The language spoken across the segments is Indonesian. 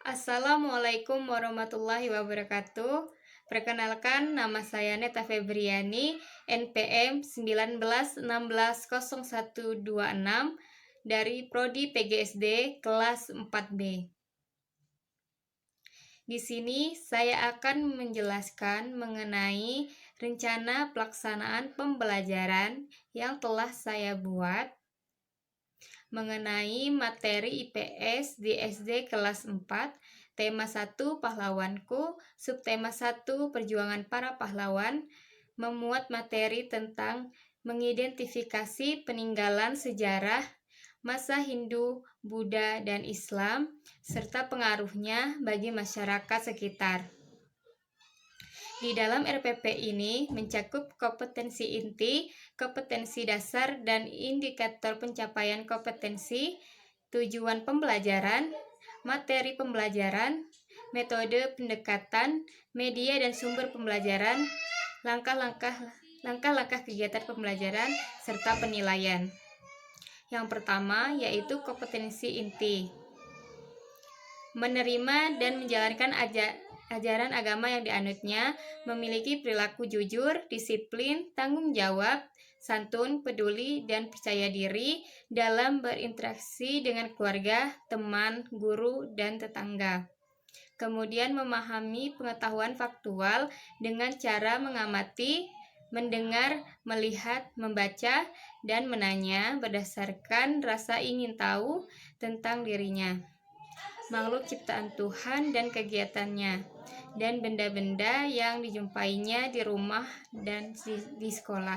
Assalamualaikum warahmatullahi wabarakatuh. Perkenalkan, nama saya Neta Febriani, NPM 19160126 dari Prodi PGSD kelas 4B. Di sini saya akan menjelaskan mengenai rencana pelaksanaan pembelajaran yang telah saya buat mengenai materi IPS di SD kelas 4, tema 1 Pahlawanku, subtema 1 Perjuangan para Pahlawan, memuat materi tentang mengidentifikasi peninggalan sejarah masa Hindu, Buddha, dan Islam, serta pengaruhnya bagi masyarakat sekitar. Di dalam RPP ini mencakup kompetensi inti, kompetensi dasar, dan indikator pencapaian kompetensi, tujuan pembelajaran, materi pembelajaran, metode pendekatan, media dan sumber pembelajaran, langkah-langkah kegiatan pembelajaran, serta penilaian. Yang pertama yaitu kompetensi inti. Menerima dan menjalankan ajaran agama yang dianutnya, memiliki perilaku jujur, disiplin, tanggung jawab, santun, peduli, dan percaya diri dalam berinteraksi dengan keluarga, teman, guru, dan tetangga. Kemudian memahami pengetahuan faktual dengan cara mengamati, mendengar, melihat, membaca, dan menanya berdasarkan rasa ingin tahu tentang dirinya, makhluk ciptaan Tuhan dan kegiatannya, dan benda-benda yang dijumpainya di rumah dan di sekolah.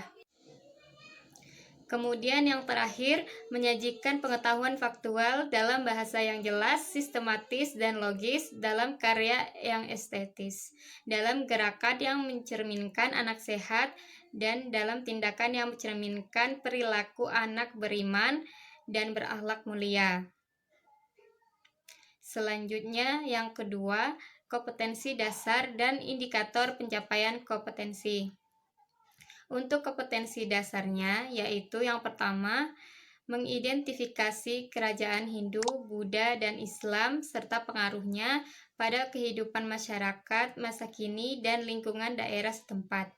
Kemudian yang terakhir, menyajikan pengetahuan faktual dalam bahasa yang jelas, sistematis, dan logis, dalam karya yang estetis, dalam gerakan yang mencerminkan anak sehat, dan dalam tindakan yang mencerminkan perilaku anak beriman dan berakhlak mulia. Selanjutnya, yang kedua, kompetensi dasar dan indikator pencapaian kompetensi. Untuk kompetensi dasarnya, yaitu yang pertama, mengidentifikasi kerajaan Hindu, Buddha, dan Islam serta pengaruhnya pada kehidupan masyarakat masa kini dan lingkungan daerah setempat.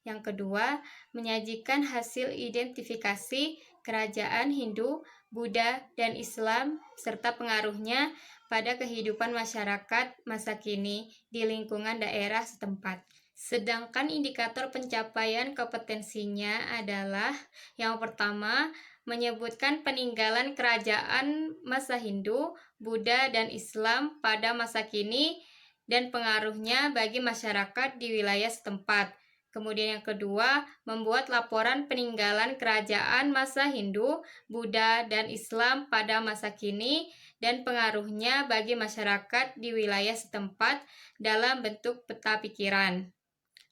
Yang kedua, menyajikan hasil identifikasi kerajaan Hindu, Buddha, dan Islam serta pengaruhnya pada kehidupan masyarakat masa kini di lingkungan daerah setempat. Sedangkan indikator pencapaian kompetensinya adalah yang pertama, menyebutkan peninggalan kerajaan masa Hindu, Buddha, dan Islam pada masa kini dan pengaruhnya bagi masyarakat di wilayah setempat. Kemudian yang kedua, membuat laporan peninggalan kerajaan masa Hindu, Buddha, dan Islam pada masa kini dan pengaruhnya bagi masyarakat di wilayah setempat dalam bentuk peta pikiran.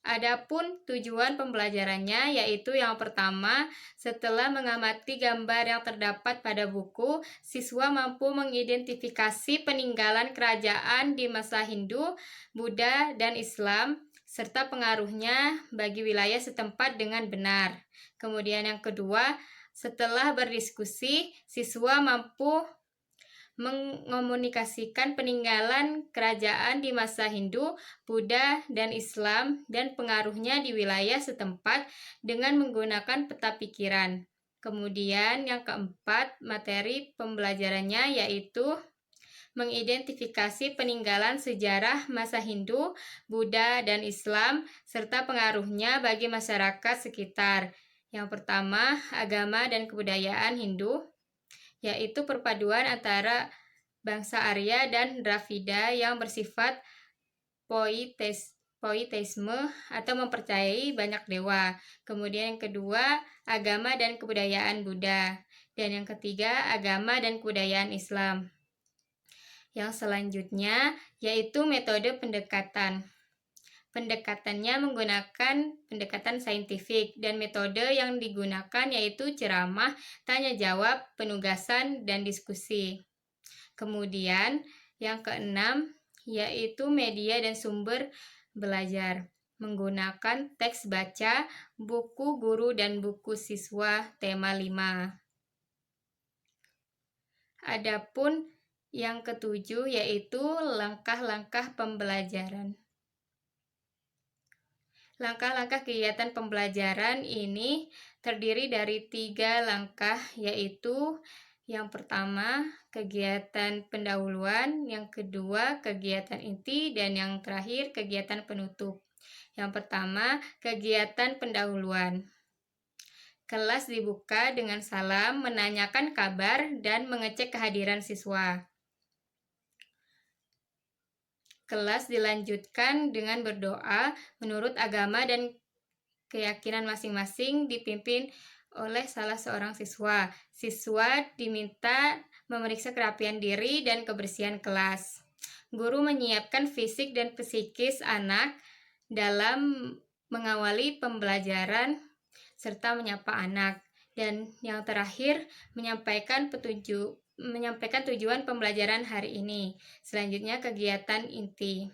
Adapun tujuan pembelajarannya yaitu yang pertama, setelah mengamati gambar yang terdapat pada buku, siswa mampu mengidentifikasi peninggalan kerajaan di masa Hindu, Buddha, dan Islam serta pengaruhnya bagi wilayah setempat dengan benar. Kemudian yang kedua, setelah berdiskusi, siswa mampu mengomunikasikan peninggalan kerajaan di masa Hindu, Buddha, dan Islam dan pengaruhnya di wilayah setempat dengan menggunakan peta pikiran. Kemudian yang keempat, materi pembelajarannya yaitu mengidentifikasi peninggalan sejarah masa Hindu, Buddha, dan Islam serta pengaruhnya bagi masyarakat sekitar. Yang pertama, agama dan kebudayaan Hindu, yaitu perpaduan antara bangsa Arya dan Dravida yang bersifat politeisme atau mempercayai banyak dewa. Kemudian yang kedua, agama dan kebudayaan Buddha. Dan yang ketiga, agama dan kebudayaan Islam. Yang selanjutnya yaitu metode pendekatan. Pendekatannya menggunakan pendekatan saintifik dan metode yang digunakan yaitu ceramah, tanya jawab, penugasan, dan diskusi. Kemudian yang keenam yaitu media dan sumber belajar, menggunakan teks baca, buku guru, dan buku siswa tema 5. Adapun Yang ketujuh yaitu langkah-langkah pembelajaran. Langkah-langkah kegiatan pembelajaran ini terdiri dari 3 langkah, yaitu yang pertama kegiatan pendahuluan, yang kedua kegiatan inti, dan yang terakhir kegiatan penutup. Yang pertama, kegiatan pendahuluan. Kelas dibuka dengan salam, menanyakan kabar, dan mengecek kehadiran siswa. Kelas dilanjutkan dengan berdoa menurut agama dan keyakinan masing-masing dipimpin oleh salah seorang siswa. Siswa diminta memeriksa kerapian diri dan kebersihan kelas. Guru menyiapkan fisik dan psikis anak dalam mengawali pembelajaran serta menyapa anak. Dan yang terakhir, menyampaikan tujuan pembelajaran hari ini. Selanjutnya kegiatan inti.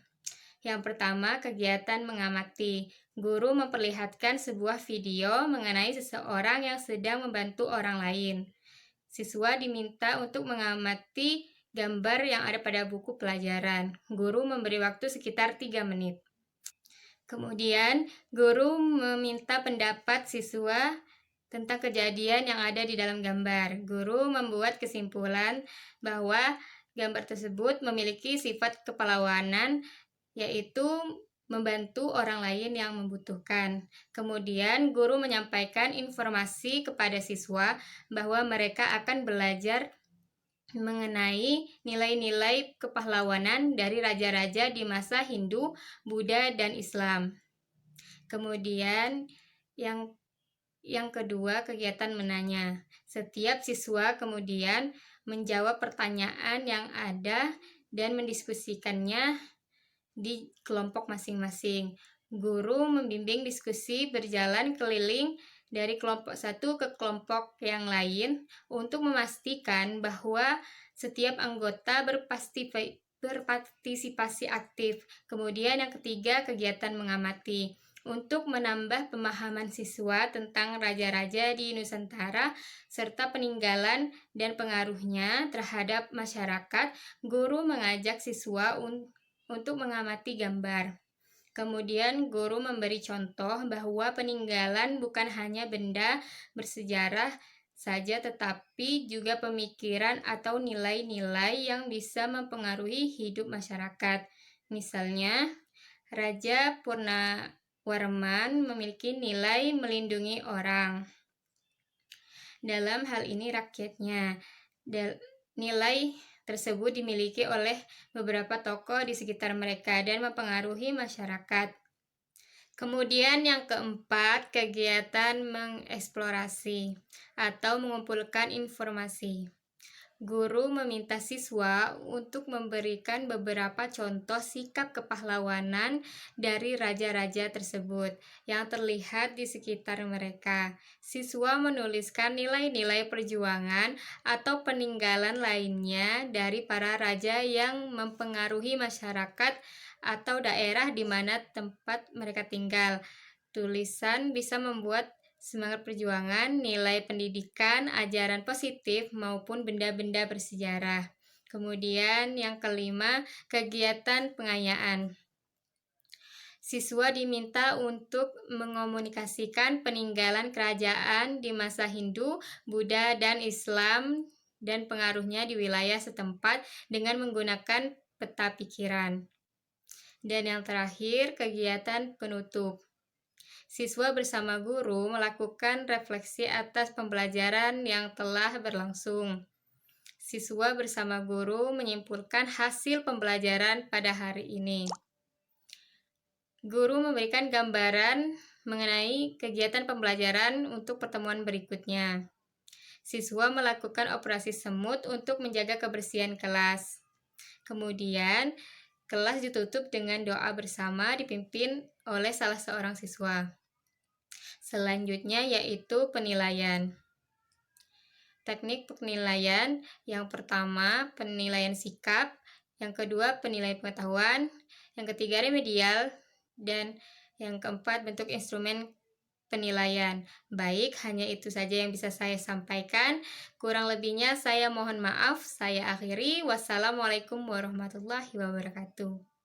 Yang pertama, kegiatan mengamati. Guru memperlihatkan sebuah video mengenai seseorang yang sedang membantu orang lain. Siswa diminta untuk mengamati gambar yang ada pada buku pelajaran. Guru memberi waktu sekitar 3 menit. Kemudian, guru meminta pendapat siswa tentang kejadian yang ada di dalam gambar. Guru membuat kesimpulan bahwa gambar tersebut memiliki sifat kepahlawanan, yaitu membantu orang lain yang membutuhkan. Kemudian, guru menyampaikan informasi kepada siswa bahwa mereka akan belajar mengenai nilai-nilai kepahlawanan dari raja-raja di masa Hindu, Buddha, dan Islam. Kemudian, yang kedua, kegiatan menanya. Setiap siswa kemudian menjawab pertanyaan yang ada dan mendiskusikannya di kelompok masing-masing. Guru membimbing diskusi berjalan keliling dari kelompok satu ke kelompok yang lain untuk memastikan bahwa setiap anggota berpartisipasi aktif. Kemudian yang ketiga, kegiatan mengamati. Untuk menambah pemahaman siswa tentang raja-raja di Nusantara serta peninggalan dan pengaruhnya terhadap masyarakat, guru mengajak siswa untuk mengamati gambar. Kemudian guru memberi contoh bahwa peninggalan bukan hanya benda bersejarah saja, tetapi juga pemikiran atau nilai-nilai yang bisa mempengaruhi hidup masyarakat. Misalnya, Raja Purnawarman memiliki nilai melindungi orang. Dalam hal ini rakyatnya. Nilai tersebut dimiliki oleh beberapa tokoh di sekitar mereka dan mempengaruhi masyarakat. Kemudian yang keempat, kegiatan mengeksplorasi atau mengumpulkan informasi. Guru meminta siswa untuk memberikan beberapa contoh sikap kepahlawanan dari raja-raja tersebut yang terlihat di sekitar mereka. Siswa menuliskan nilai-nilai perjuangan atau peninggalan lainnya dari para raja yang mempengaruhi masyarakat atau daerah di mana tempat mereka tinggal. Tulisan bisa membuat semangat perjuangan, nilai pendidikan, ajaran positif, maupun benda-benda bersejarah. Kemudian yang kelima, kegiatan pengayaan. Siswa diminta untuk mengomunikasikan peninggalan kerajaan di masa Hindu, Buddha, dan Islam dan pengaruhnya di wilayah setempat dengan menggunakan peta pikiran. Dan yang terakhir, kegiatan penutup. Siswa bersama guru melakukan refleksi atas pembelajaran yang telah berlangsung. Siswa bersama guru menyimpulkan hasil pembelajaran pada hari ini. Guru memberikan gambaran mengenai kegiatan pembelajaran untuk pertemuan berikutnya. Siswa melakukan operasi semut untuk menjaga kebersihan kelas. Kemudian, kelas ditutup dengan doa bersama dipimpin oleh salah seorang siswa. Selanjutnya yaitu penilaian. Teknik penilaian yang pertama penilaian sikap, yang kedua penilaian pengetahuan, yang ketiga remedial, dan yang keempat bentuk instrumen penilaian. Baik, hanya itu saja yang bisa saya sampaikan. Kurang lebihnya saya mohon maaf. Saya akhiri. Wassalamualaikum warahmatullahi wabarakatuh.